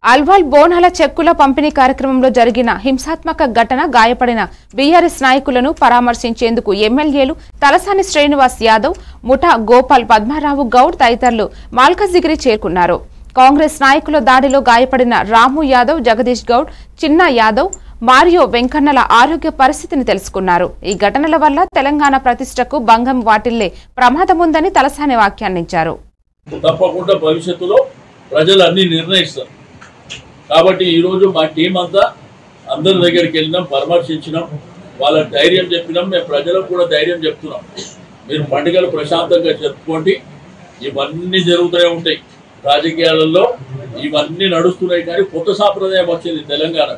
అల్వాల్ బోనాల చెక్కుల పంపిణీ కార్యక్రమంలో జరిగిన హింసాత్మక ఘటన గాయపడిన బీఆర్ఎస్ నాయకులను పరామర్శించేందుకు ఎమ్మెల్యేలు తలసాని శ్రీనివాస్ యాదవ్, ముఠా గోపాల్ పద్మారావు గౌడ్ తదితరులు మాల్కాజిగిరి చేరుకున్నారు. కాంగ్రెస్ నాయకుల దాడిలో గాయపడిన రాము యాదవ్, జగదీష్ గౌడ్, చిన్న యాదవ్, మారియో వెంకన్నల ఆరోగ్య పరిస్థితిని తెలుసుకున్నారు. ఈ ఘటనల వల్ల తెలంగాణ ప్రతిష్టకు భంగం వాటిల్లే ప్రమాదముందని తలసాని వ్యాఖ్యానించారు. తప్పకుండా భవిష్యత్తులో ప్రజలు అన్ని నిర్ణయిస్తారు కాబట్టి ఈ రోజు మా టీం అంతా అందరి దగ్గరికి వెళ్ళినాం, పరామర్శించినాం, వాళ్ళ ధైర్యం చెప్పినాం. మేము ప్రజలకు కూడా ధైర్యం చెప్తున్నాం. మీరు పండుగలు ప్రశాంతంగా జరుపుకోండి. ఇవన్నీ జరుగుతూనే ఉంటాయి, రాజకీయాలలో ఇవన్నీ నడుస్తున్నాయి. కానీ కొత్త సాంప్రదాయం వచ్చింది తెలంగాణ.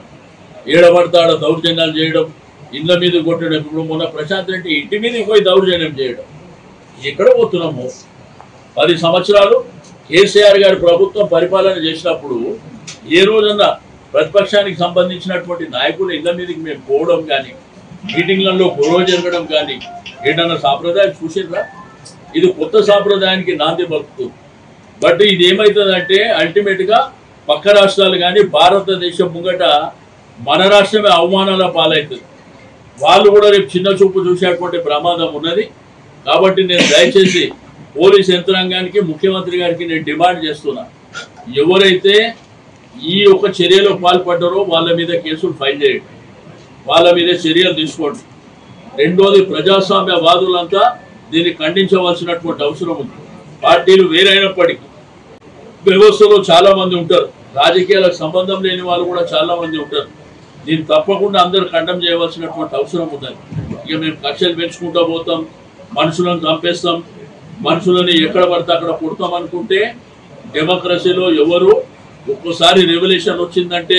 ఏడబడతాడ దౌర్జన్యాలు చేయడం, ఇళ్ళ మీద కొట్టడం. ఇప్పుడు మొన్న ప్రశాంత్ రెడ్డి ఇంటి మీదకి పోయి దౌర్జన్యం చేయడం. ఎక్కడ పోతున్నాము? 10 సంవత్సరాలు కేసీఆర్ గారి ప్రభుత్వం పరిపాలన చేసినప్పుడు ఏ రోజన్నా ప్రతిపక్షానికి సంబంధించినటువంటి నాయకులు ఇళ్ల మీదకి మేము పోవడం కానీ, మీటింగ్లలో గొడవ జరగడం కానీ ఏదన్నా సాంప్రదాయం చూసిండ్రా? ఇది కొత్త సాంప్రదాయానికి నాంది పలుకుతుంది. బట్ ఇది ఏమవుతుందంటే అల్టిమేట్గా పక్క రాష్ట్రాలు కానీ భారతదేశం ముంగట మన రాష్ట్రమే అవమానాల పాలవుతుంది. వాళ్ళు కూడా రేపు చిన్న చూపు చూసేటువంటి ప్రమాదం ఉన్నది. కాబట్టి నేను దయచేసి పోలీస్ యంత్రాంగానికి, ముఖ్యమంత్రి గారికి నేను డిమాండ్ చేస్తున్నా, ఎవరైతే ఈ యొక్క చర్యలో పాల్పడ్డారో వాళ్ళ మీద కేసులు ఫైల్ చేయండి, వాళ్ళ మీద చర్యలు తీసుకోండి. రెండోది, ప్రజాస్వామ్యవాదులంతా దీన్ని ఖండించవలసినటువంటి అవసరం ఉంది. పార్టీలు వేరైనప్పటికీ వ్యవస్థలో చాలామంది ఉంటారు, రాజకీయాలకు సంబంధం లేని వాళ్ళు కూడా చాలామంది ఉంటారు. దీన్ని తప్పకుండా అందరూ ఖండం చేయవలసినటువంటి అవసరం ఉన్నది. ఇక మేము కక్షలు పెంచుకుంటూ పోతాం, మనుషులను చంపేస్తాం, మనుషులని ఎక్కడ పడితే అక్కడ కొడతాం అనుకుంటే డెమోక్రసీలో ఎవరు ఒక్కోసారి రెవల్యూషన్ వచ్చిందంటే